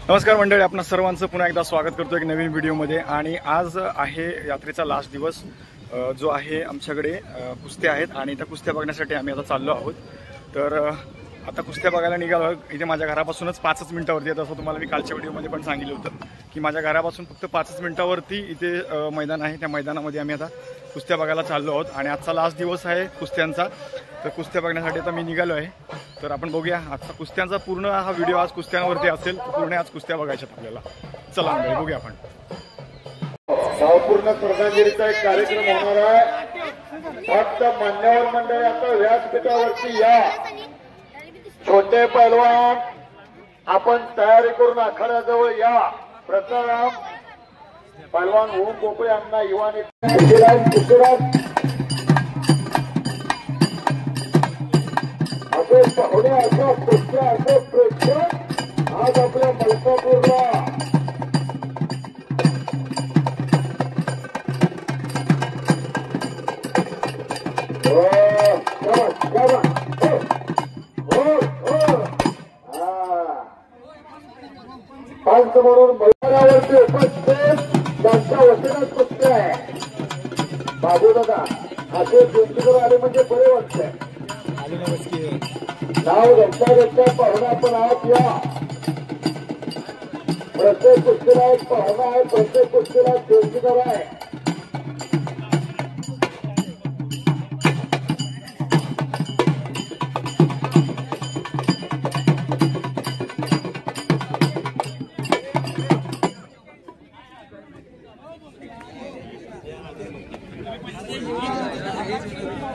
नमस्कार मंडळी, आपणा सर्वांचं पुन्हा एकदा स्वागत करतो एक नवीन व्हिडिओमध्ये। आणि आज आहे यात्रेचा लास्ट दिवस जो आहे आमच्याकडे कुस्त्या आहेत आणि त्या कुस्त्या बघण्यासाठी आम्ही आता चाललो आहोत। तर आता कुस्त्या बघायला निघालो। इथे माझ्या घरापासूनच 5 मिनिटावरती आहे। तसं तुम्हाला मी कालच्या व्हिडिओमध्ये पण सांगितलं होतं की माझ्या घरापासून फक्त 5 मिनिटावरती इथे मैदान आहे। त्या मैदानामध्ये आम्ही आता कुस्त्या बघायला चाललो आहोत आणि आजचा लास्ट दिवस आहे कुस्त्यांचा। तर कुस्त्या बघण्यासाठी आता मी निघालो आहे। तर आपण बघूया आजचा कुस्त्यांचा पूर्ण हा व्हिडिओ आज कुस्त्यांवरती असेल। पूर्ण आज कुस्त्या बघायच्यात आपल्याला। चला मंडळी बघूया आपण। संपूर्ण श्रद्धांजलीचा एक कार्यक्रम होणार आहे। फक्त मान्यवर मंडळी आता व्यासपीठावरती या। छोटे पैलवान आपण तयारी करून आखाड्याजवळ या। प्रथम पैलवान ओम गोपळे यांना युवा असे पाहुणे अशा कुस्त्या असे प्रेक्षक आज आपल्या मलकापूरला पंच म्हणून मैदानावरती उपस्थित त्यांच्या वतीनं कुस्त्या आहे। बाबू दादा असे जिंकून आले म्हणजे बरे वाटतंय। नाव घेता पाहुणा आपण आहात या। प्रत्येक कुस्तीला एक पाहुणा आहे, प्रत्येक कुस्तीला जोडीदार आहे।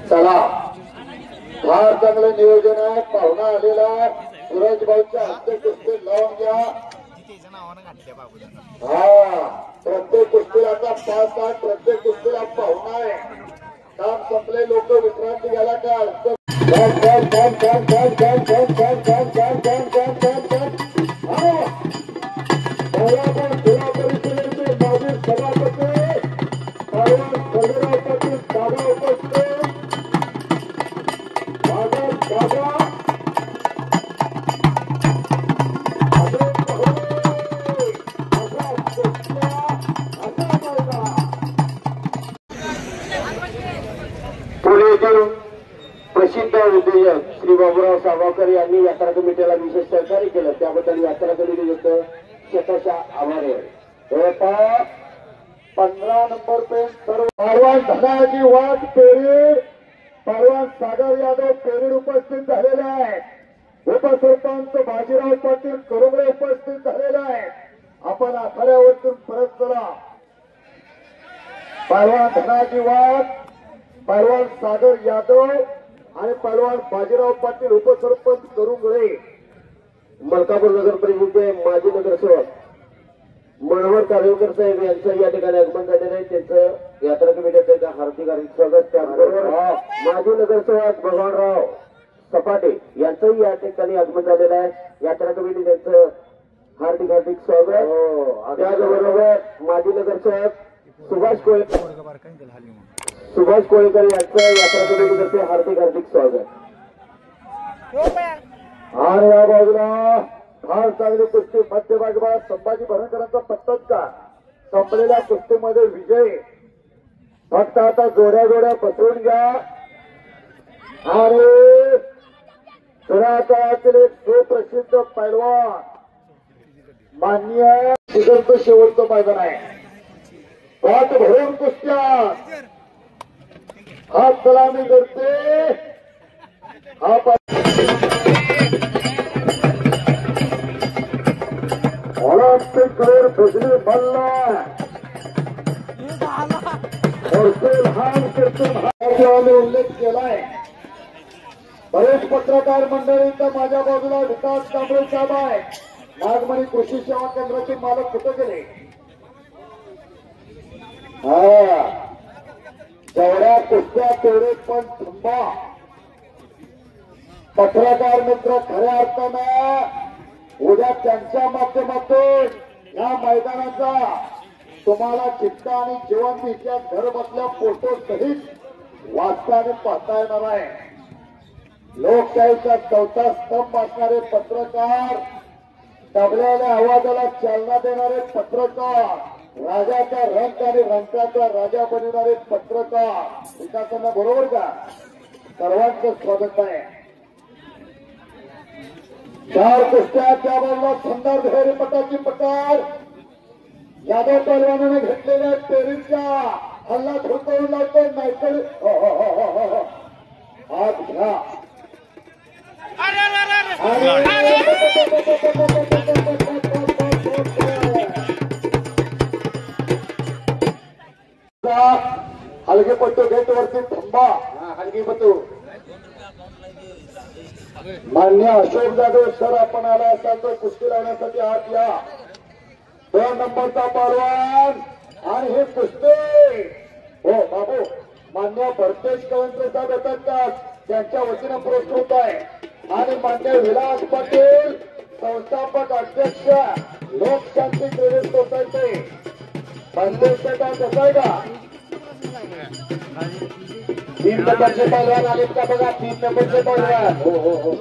चला फार चांगलं नियोजन आहे। पाहुणा आलेला सूरज भाऊच्या हस्ते कुस्ती लावून घ्या। हा प्रत्येक कुस्तीला आता 5-8 प्रत्येक कुस्तीला पाहुणा आहे। काम संपले, लोक विश्रांती घ्यायला काय असतं। प्रसिद्ध उद्योजक श्री बाबूराव सावकर यांनी यात्रा कमिटीला विशेष सहकार्य केलं, त्याबद्दल यात्रा कमिटी शतशः आभारी आहे। 15 नंबर पे सर्व परवान धनाजी वाघ पेरीड, परवान सागर यादव पेरीड उपस्थित झालेले आहेत। उपसरपंच बाजीराव पाटील करुंगळे उपस्थित झालेले आहेत। आपण आखाड्यावरतून परत चला। परवान धनाजी वाघ, परवान सागर यादव आणि पहलवान बाजीराव पाटील उपसरपंच करुंगळे, मलकापूर नगर परिषदेचे माजी नगरसेवक मनोहर कारंजकर साहेब यांचं या ठिकाणी आगमन झालेलं आहे। त्यांचं यात्रा कमिटीचे हार्दिक स्वागत। त्याबरोबर माजी नगरसेवक भगवानराव सपाटे यांचंही या ठिकाणी आगमन झालेलं आहे। यात्रा कमिटी त्यांचं हार्दिक स्वागत। त्याचबरोबर माजी नगरसेवक सुभाष कोळेकर यांचं यात्रा कमिटीतर्फे हार्दिक स्वागत। आणि या बाजूला फार चांगली कुस्ती मध्यभागी संभाजी भरणकरांचा पत्ता संपलेल्या कुस्तीमध्ये विजय। फक्त आता जोड्या बसवून घ्या आणि जुन्या काळातील एक सुप्रसिद्ध पैलवान मान्य तिघांचं शेवटचं मैदान आहे। पाठ भरून कुस्त्या हात सलामी करते। हा ऑलिम्पिक करोड भजनी मल्ला उल्लेख केलाय। बरेच पत्रकार मंडळी तर माझ्या बाजूला विकास कांबळे साहेब आहे, नागमणी कृषी सेवा केंद्राचे मालक कुठे गेले। जेवढ्या कुस्त्या तेवढे पण थांबा। पत्रकार मित्र खऱ्या अर्थानं उद्या त्यांच्या माध्यमातून या मैदानाचा तुम्हाला चित्ता आणि जिवंत इतिहास घर बसल्या फोटो सहित वाचता आणि पाहता येणार आहे। लोकशाहीचा चौथा स्तंभ असणारे पत्रकार तबल्याच्या आवाजाला चालना देणारे पत्रकार, राजाचा रंग आणि रंगाचा राजा बनवणारे पत्रकार, विकासांना बरोबर का? सर्वांचं स्वागत आहे. 4 कुस्त्या त्या बाजूला थंडार भैरी पटाची प्रकार यादव पैलवानाने घेतलेल्या पेरीचा हल्ला धुडकवून लावतो. नाहीतर हात घ्या हलगेपट्टू गेट वरती थांबा. हलगेपट्टू मान्य अशोक जाधव सर आपण आला असाल तर कुस्ती लावण्यासाठी आत या. 2 नंबरचा पहलवान आणि हे कुस्ती हो बाबू मान्य भरतेज कवंत्र साहेब येतात का त्यांच्या वतीनं पुरस्कृत आहे. आणि मान्य विलास पाटील संस्थापक अध्यक्ष लोकशांती क्रेडिट सोसायटी पंचायत कसं आहे का? 3 नंबरचे पहलवान आलेत का बघा. 3 नंबरचे पहलवान हो हो हो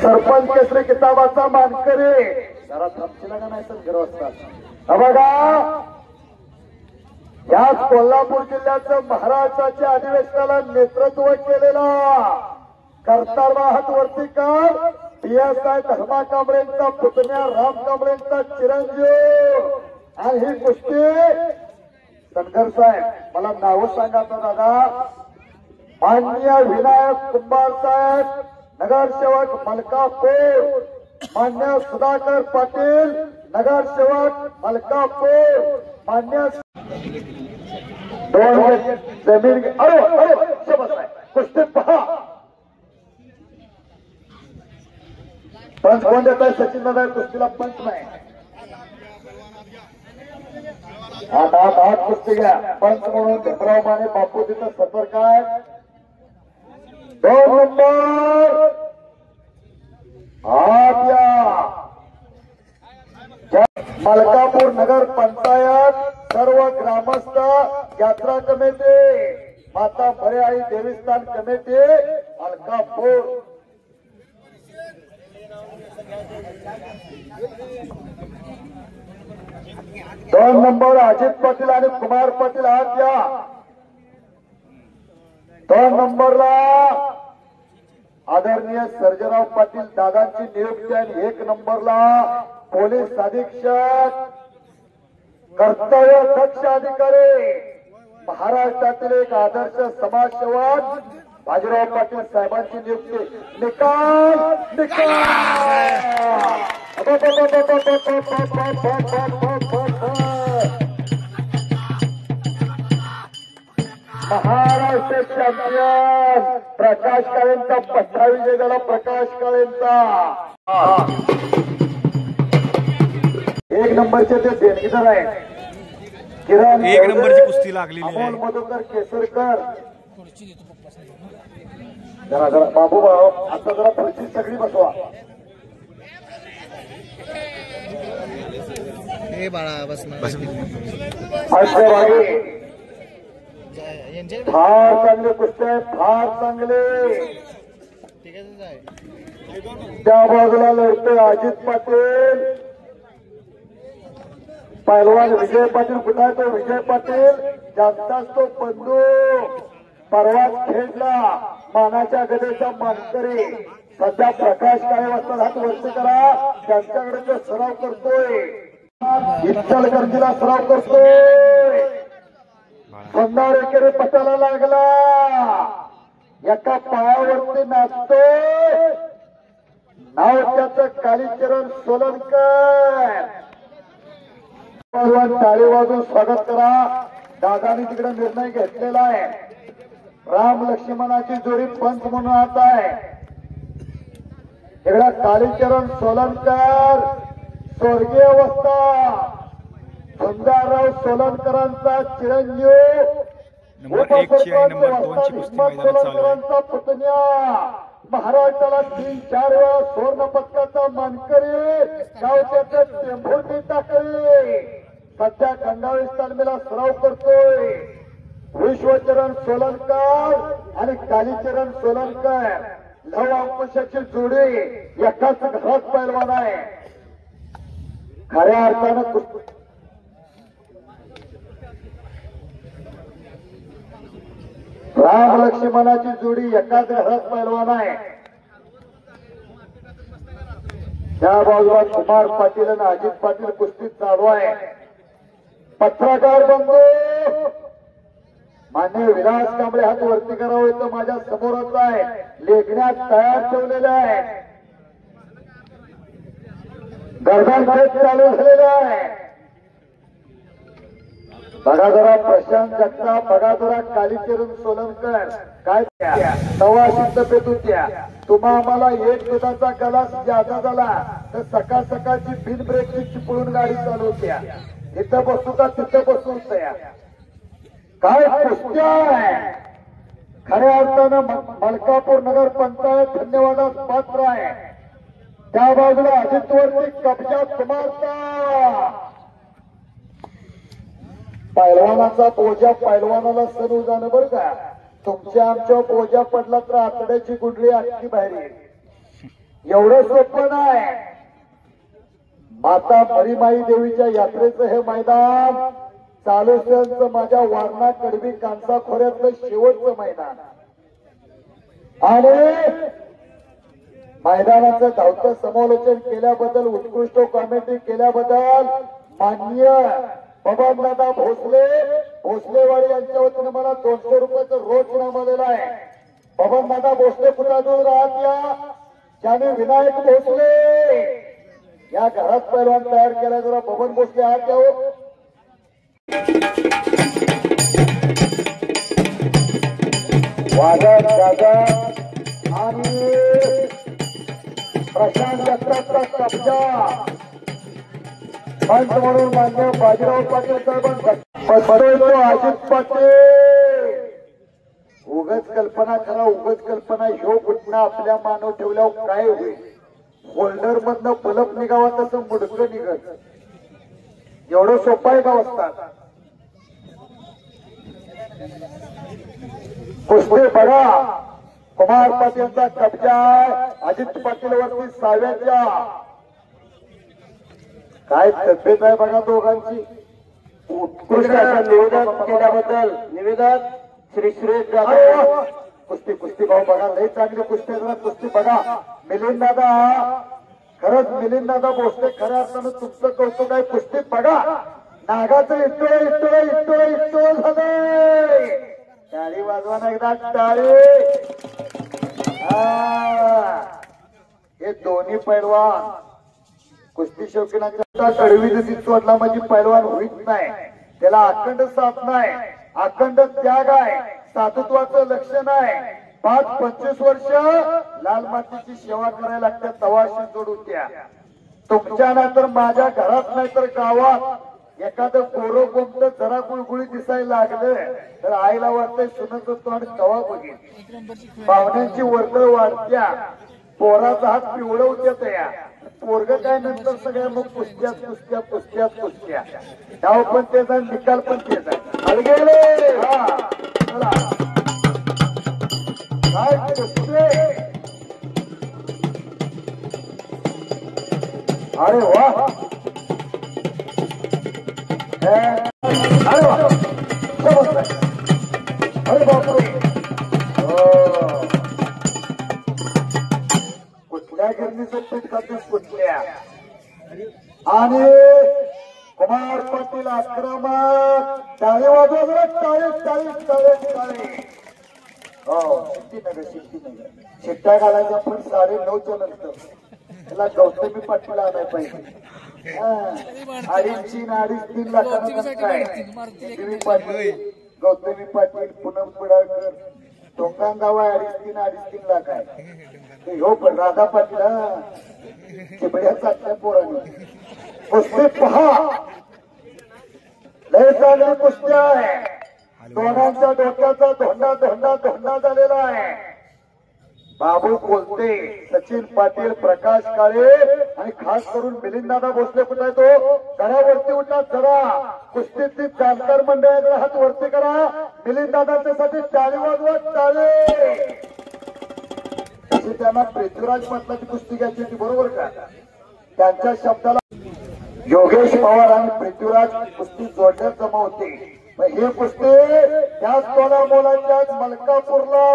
सरपंच केसरी किताबाचा मानकरी जरा थांबशीला का नाही तर घर असतात. बघा याच कोल्हापूर जिल्ह्याचं महाराष्ट्राच्या अधिवेशनाला नेतृत्व केलेला कर्तारवा हात वरती कर PSI धर्मा कांबळेंचा पुतण्या राम कांबळेंचा चिरंजीव. आणि ही कुस्ती संघर्ष आहे. मला नावं सांगा दादा. माननीय विनायक कुंभार साहेब नगरसेवक मलकापूर, मान्य सुधाकर पाटील नगरसेवक मलकापूर, मान्य 2 जमीन कुस्ती पहा. पंच कोण देत आहे? सचिन दादा कुस्तीला पंच नाही. हात कुस्ती घ्या. पंच म्हणून भीमराव माने बापू तिथं सतर्क आहे. 2 नंबर हात या. मलकापूर नगर पंचायत सर्व ग्रामस्थ यात्रा कमिटी माता भरेआई देवस्थान कमिटी मलकापूर. दोन नंबर अजित पाटील आणि कुमार पाटील हात या. 2 नंबरला आदरणीय सर्जेराव पाटील दादांची नियुक्ती आहे. 1 नंबरला पोलीस अधीक्षक कर्तव्य दक्ष अधिकारी महाराष्ट्रातील एक आदर्श समाजसेवक बाजीराव पाटील साहेबांची नियुक्ती. निकाल महाराष्ट्र चॅम्पियन प्रकाश काळेंचा 28 वेळेला प्रकाश काळेंचा. 1 नंबरचे ते देणगीदार आहे किरण. 1 नंबरची कुस्ती लागलेली आहे. अमोल मधुकर केसरकर. जरा जरा बाबू भाऊ आता जरा पुढची सगळी बसवा. हे बाळा बस फार चांगले कुस्ती आहे. फार चांगले. त्या बाजूला लढतोय अजित पाटील. पहिलवान विजय पाटील कुठे आहे? तो विजय पाटील जास्ताच तो बंधू परवाच खेळला मानाच्या गदेचा मानकरी. सध्या प्रकाश काळे वाजता हात वरती करा. त्यांच्याकडे तो सराव करतोय. इचलकरंजीला सराव करतोय. सोनार एकेरी पटाला लागला. एका पायावरती नाचतोय. नाव त्याचं कालीचरण सोलनकर. टाळी वाजून स्वागत करा. दादानी तिकडे निर्णय घेतलेला आहे. राम लक्ष्मणाची जोडी पंच म्हणून आता आहे. इकडे कालीचरण सोलनकर स्वर्गीय अवस्था सुंदरराव सोलनकरांचा चिरंजीव सोलनकरांचा पुतण्या महाराष्ट्राला 3-4 वेळा सुवर्ण पदकाचा कुस्तीचा मानकरी गावच्या टेंभुर्णी टाकळी सध्या गंगावेश तालमीला सराव करतोय. विश्वचरण सोलनकर आणि कालीचरण सोलनकर लव अंकुशाची जोडी एकाच घरात पैलवान आहे. खऱ्या अर्थानं राम लक्ष्मणाची जोडी एकाच घरात पैलवान आहे. त्या बाजूला कुमार पाटील आणि अजित पाटील कुस्तीत चालू आहे. पत्रकार बंधू मान्य विलास कांबळे हात वरती करावं इथं माझ्या समोरच आहे. लेखण्यात तयार ठेवलेले आहे. गर्दन खेळ चालू झालेला आहे. बघा जरा प्रशांत जगताप, बघा जरा कालीचरण सोलनकर काय तवा शब्द पेटून द्या. तुम्हा आम्हाला एक दुधाचा गलास जादा झाला तर सकाळ सकाळची बिन ब्रेकची चिपळून गाडी चालवत्या. इथं बसू का तिथं बसून तया काय कुस्त्या आहे. खऱ्या अर्थानं मलकापूर नगर पंचायत धन्यवादास पात्र आहे. त्या बाजूला अजितवरती कब्जा कुमारचा. पैलवानाचा बोजा पैलवानाला सरू जाणं बरं का. तुमच्या आमच्या बोजा पडला तर आतड्याची गुंडळी अख्खी बाहेर येईल. एवढं सोपं नाही. माता मरीमाई देवीच्या यात्रेचं हे मैदान चालुसचं माझ्या वारणा कडवी कांसा खोऱ्यातलं शेवटचं मैदान आणि मैदानाचं धावतं समालोचन केल्याबद्दल उत्कृष्ट कॉमेंट्री केल्याबद्दल माननीय बबनदादा भोसलेवाडी यांच्या वतीने मला 200 रुपयाचं रोज इनाम आलेला आहे. बबनदादा भोसले कुटाजूळ राहत या ज्याने विनायक भोसले या घरात पैलवान तयार केला. जरा बबन भोसले हात द्यावं. वादक दादक आणि प्रशांत जगतापचा कब्जा पंच म्हणून मान्य बाजीराव पाटील साहेबांचा अजित पाटील. उगच कल्पना करा, उगच कल्पना ह्यो कुठनं आपल्या मानव ठेवल्यावर काय होईल. होल्डर मधनं पलप निघावा तसं मुडकं निघत. एवढं सोपं आहे का असतात. कुस्ती बघा कुमार पाटीलचा कब्जा अजित पाटील वरती साव्याच्या. काय तब्येत आहे बघा दोघांची. उत्कृष्ट निवेदन केल्याबद्दल निवेदन श्री सुरेश जाधव. कुस्ती कुस्ती भाऊ बघा लई चांगली कुस्ती. कुस्ती बघा मिलिंद दादा, खरंच मिलिंद दादा भोसले खऱ्या अर्थानं तुमचं कौतुक आहे. कुस्ती बघा नागाचं इटोळ इटोळ इटोळ इटोळ झालंय. टाळी वाजवा ना एकदा टाळी. हे दोन्ही पैलवान कुस्ती शौकीनाच्या कडवी नदीत सोडला म्हणजे पैलवान होईत नाही. त्याला अखंड साथ नाही, अखंड त्याग आहे, साधुत्वाचं लक्षण आहे. 5-25 वर्ष लाल मातीची सेवा करायला लागते तवाशी जोडून द्या. तुमच्या नाही तर माझ्या घरात नाही तर गावात एखादं कोरो कोंबड जरा गुळगुळी दिसायला लागलं तर आईला वाटतंय सुनत तोंड कवा बघेल. पाहुण्यांची वर्दळ वाढत्या, पोराचा हात पिवळवत्या तया. पोरग काय नंतर सगळ्या मग कुस्त्यात कुस्त्या कुस्त्यात कुस्त्या. डाव पण त्याचा निकाल पण त्याचा. अलगेले हा चला काय कुस्ते. अरे वा अरे वा अरे बापरे. कुठल्या गिरणीचं पीठ खातेस कुठल्या. आणि कुमार पाटील आक्रमक. टाळे वाजवा जरा टाळे टाळे टाळे टाळे. हो सिद्धिनगर शिट्ट्या घालायच्या पण 9:30च्या नंतर. त्याला गौतमी पाटील आणाय पाहिजे. 2.5-3 लाखांना काय पाटील गौतमी पाटील पूनम पिडाळकर टोंगान गावा 2.5-3 लाख आहे. हो पण राधा पाटील चिबड्या चाटल्या पोरांनी. कुस्ती पहा लय चांगली कुस्ती आहे. दोघांच्या डोक्याचा धोंडा धोंडा धोंडा झालेला आहे. बाबू कोलते, सचिन पाटील, प्रकाश काळे आणि खास करून मिलिंददादा भोसले कुठे तो घरावरती उठा जरा कुस्तीतली जाणकार मंडळ जरा हात वरती करा मिलिंददादांच्यासाठी टाळी वाजवा टाळे तशी त्यांना पृथ्वीराज पाटलाची कुस्ती घ्यायची होती बरोबर का त्यांच्या शब्दाला योगेश पवार आणि पृथ्वीराज कुस्ती जोडण्यात जमा होते हे कुस्ती त्याच तोला मोलाच्याच मलकापूरला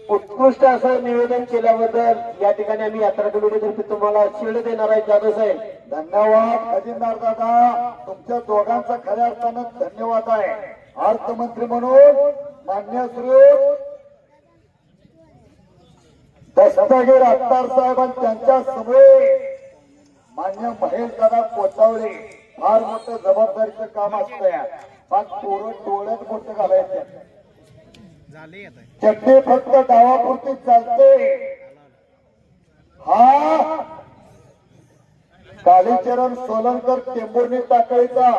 उत्कृष्ट असं निवेदन केल्याबद्दल या ठिकाणी आम्ही यात्रा कमिटीतर्फे तुम्हाला शिल्ड देणार आहे जाधव साहेब धन्यवाद खजिनदार दादा तुमच्या दोघांचा खऱ्या अर्थानं धन्यवाद आहे अर्थमंत्री म्हणून मान्य श्री दस्तगीर अत्तार साहेब आणि त्यांच्या समोर मान्य महेश दादा कोचावळे फार मोठं जबाबदारीचं काम असतं पण पोरं डोळ्यात मोठं घालायचं चटणी फक्त डावापुरती चालते हा कालीचरण सोलनकर टेंभुर्णी टाकळीचा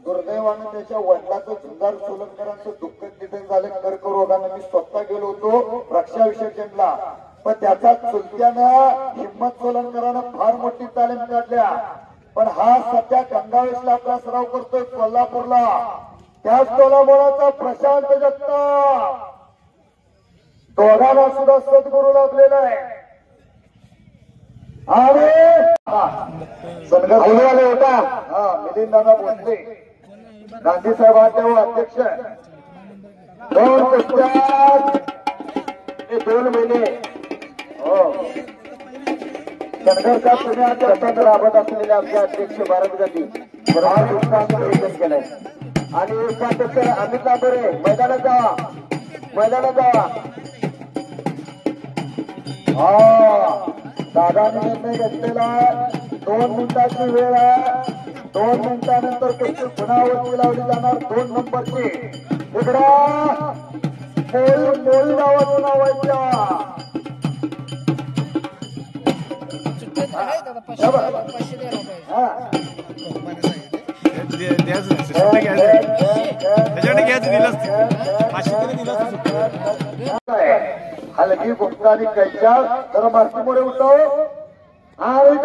दुर्दैवानं त्याच्या वडिलाचं झुंजार सोलनकरांचं दुःख निधन झालं कर्करोगानं मी स्वतः गेलो होतो रक्षा विसर्जनला पण त्याचा चुलत्यानं हिम्मत सोलनकरानं फार मोठी तालीम काढल्या पण हा सध्या गंगावेशला आपला सराव करतोय कोल्हापूरला त्याच तोलामोलाचा प्रशांत जगताप दोघांना सुद्धा सद्गुरू लाभलेला आहे आणि सनगर होता हा मिलिंददादा भोसले गांधी साहेब तेव्हा अध्यक्ष 2 कुस्त्यात 2 महिने हो सनगरचा तुम्ही आज रतन राबत असलेले आमचे अध्यक्ष भारत गांधी फार उत्साहाचं नियोजन केलंय आणि उपाध्यक्ष अमित लांबरे मैदानात जावा हा दादाने निर्णय घेतलेला 2 मिनिटाची वेळ आहे 2 मिनिटानंतर कुस्ती पुन्हावरती लावली जाणार 2 नंबरची इकडं मोळी गावातून व्हायच्या हलकी गुप्ता आणि कैच्या जरा मार्कीमुळे उठव आणि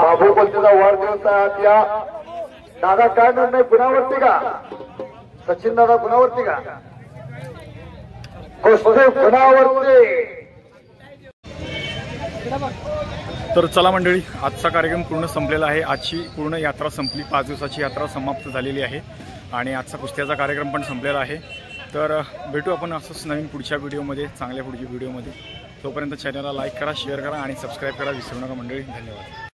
बाबू बोलतेचा वाढदिवस आहे आज या दादा काय निर्णय गुणावरती का सचिन दादा गुणावरती का कुस्ती गुणावरती तर चला मंडळी आजचा कार्यक्रम पूर्ण संपलेला आहे आजची पूर्ण यात्रा संपली 5 दिवसाची यात्रा समाप्त झालेली आहे आणि आजचा कुस्त्याचा कार्यक्रम पण संपलेला आहे तर भेटू आपण असंच नवीन पुढच्या व्हिडिओमध्ये चांगल्या पुढच्या व्हिडिओमध्ये तोपर्यंत चॅनलला लाईक करा शेअर करा आणि सबस्क्राईब करा विसरू नका मंडळी धन्यवाद